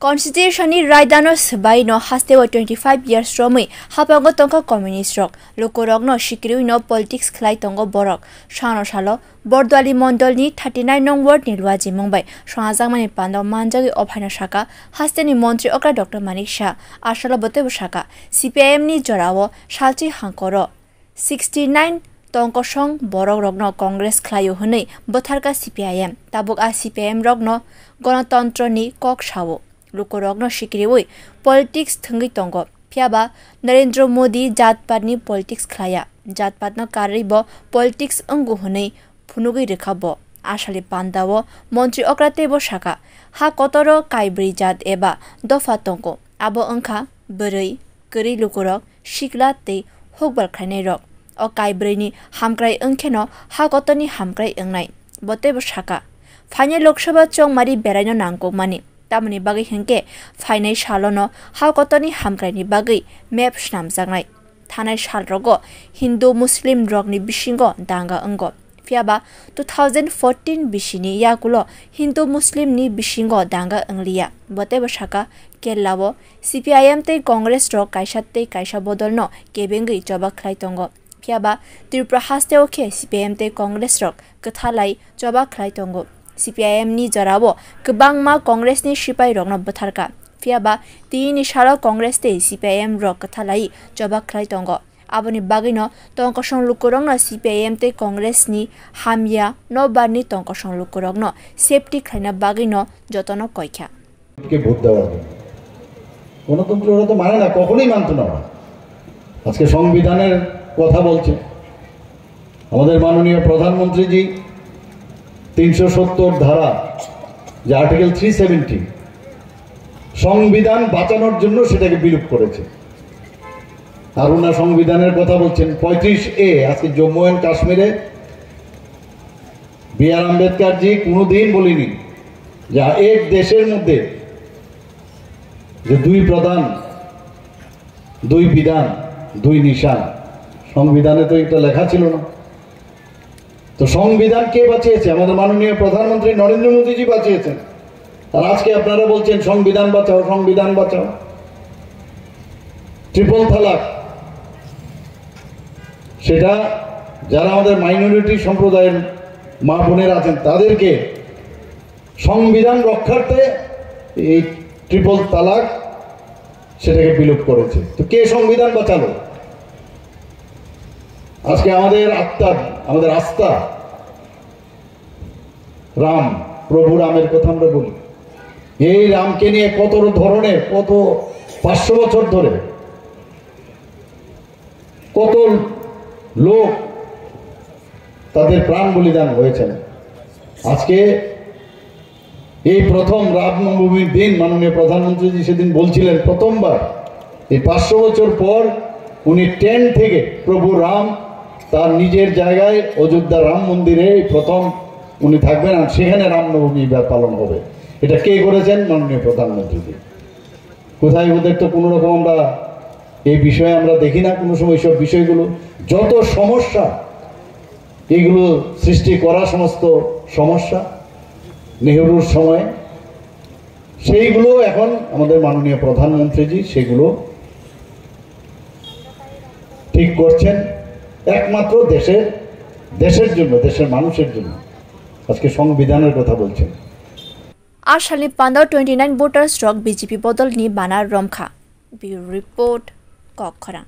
Constitution ni Raidano Sabai no haste 25 years romi hapango tongka communist rock lokorok no shikriu no politics khlai tongo borok shano shalo bordwali mondol ni 39 nong ward ni lwaji mumbai shangajangmani pando manjagi ophaina shaka haste ni mantri okra Dr. Manik Shah ashalo bote shaka CPIM ni jorawo shalchi hankoro 69 tongko song borok rogno Congress khlaio hunei botharka CPIM tabuk a CPIM rogno ganatantra ni kok shawo Lukorogno shikriwi politics thungi tongo phiaba Narendra Modi jatpatni politics khlaya jatpatna karibo politics angu hunei phunugi rekhabo ashali pandawo mantri okratebo shaka ha kotoro kaibri jat eba dofa tongo abo angkha berei kri lukorok shikla te hokbal khanei rok o kaibrini hamkrai angkheno ha kotoni hamkrai angnai botebo shaka final lok sabha chongmari beraino nangko mani tamani bagi hengke fainai shalono ha kotoni hamkraini bagi map shnamjangnai thanai shalrogo Hindu Muslim rogni bisingo danga ango phiaba 2014 bisini yakulo Hindu Muslim ni bisingo danga angliya boteba shaka kellawo CPIM te Congress rog kaisa bodolno kebengi joba khlai tongo phiaba Tripura haste oke CPIM te Congress rog kathalai joba khlai tongo CPIM ni jarabo kebangma Congress ni sipai rogno botharka phiaba tini shala Congress te CPIM rog kathalai joba khlai tongo aboni bagino tongkosong lukurongno CPIM te Congress ni hamya no barni tongkosong lukurongno safety khlaina bagino jotono koikha ke vote দেওয়া গণতন্ত্র ওরা তো মানে না কখনোই মানতো না আজকে সংবিধানের কথা বলছে আমাদের মাননীয় প্রধানমন্ত্রী জি 370 ধারা যে আর্টিকেল 370 সংবিধান বাঁচানোর জন্য সেটাকে বিলুপ্ত করেছে আর ওনা সংবিধানের কথা বলছেন 35A আজকে জম্মু এন্ড কাশ্মীরে বি.আর. আম্বেদকর জি কোনোদিন বলেনি যে এক দেশের মধ্যে যে দুই প্রধান দুই বিধান দুই নিশান সংবিধানে তো এটা লেখা ছিল না তো সংবিধান কে বাঁচিয়েছে আমাদের মাননীয় প্রধানমন্ত্রী নরেন্দ্র মোদী জি বাঁচিয়েছেন আর আজকে আপনারা বলছেন সংবিধান বাঁচাও ট্রিপল তালাক সেটা যারা আমাদের মাইনরিটি সম্প্রদায়ের মা বোনেরা আছেন তাদেরকে সংবিধান রক্ষার্থে এই ট্রিপল তালাক সেটাকে বিলুপ্ত করেছে তো কে সংবিধান বাঁচালো আজকে আমাদের আস্থা রাম প্রভু রামের কথা আমরা বলি এই রামকে নিয়ে কত ধরনের কত 500 বছর ধরে কত লোক তাদের প্রাণ বলিদান হয়েছেন আজকে এই প্রথম রামনবমীর দিন মাননীয় প্রধানমন্ত্রী সেদিন বলছিলেন প্রথমবার এই 500 বছর পর উনি ট্রেন থেকে প্রভু রাম তার নিজের জায়গায় অযোধ্যা রাম মন্দিরে প্রথম উনি থাকবেন আর সেখানে রামনবমী পালন হবে এটা কে করেছেন মাননীয় প্রধানমন্ত্রী কোথায় ওদের তো কোনো রকম আমরা এই বিষয়ে আমরা দেখি না কোনো সময় সব বিষয়গুলো যত সমস্যা এগুলো সৃষ্টি করা সমস্ত সমস্যা নেহরুর সময় সেইগুলো এখন আমাদের মাননীয় প্রধানমন্ত্রীজি সেগুলো ঠিক করছেন একমাত্র দেশের জন্য দেশের মানুষের জন্য আজকে সংবিধানের কথা বলছেন Ashali Panda 29 voters rock BJP bodol ni banar romkha. Bureau report Kokhara.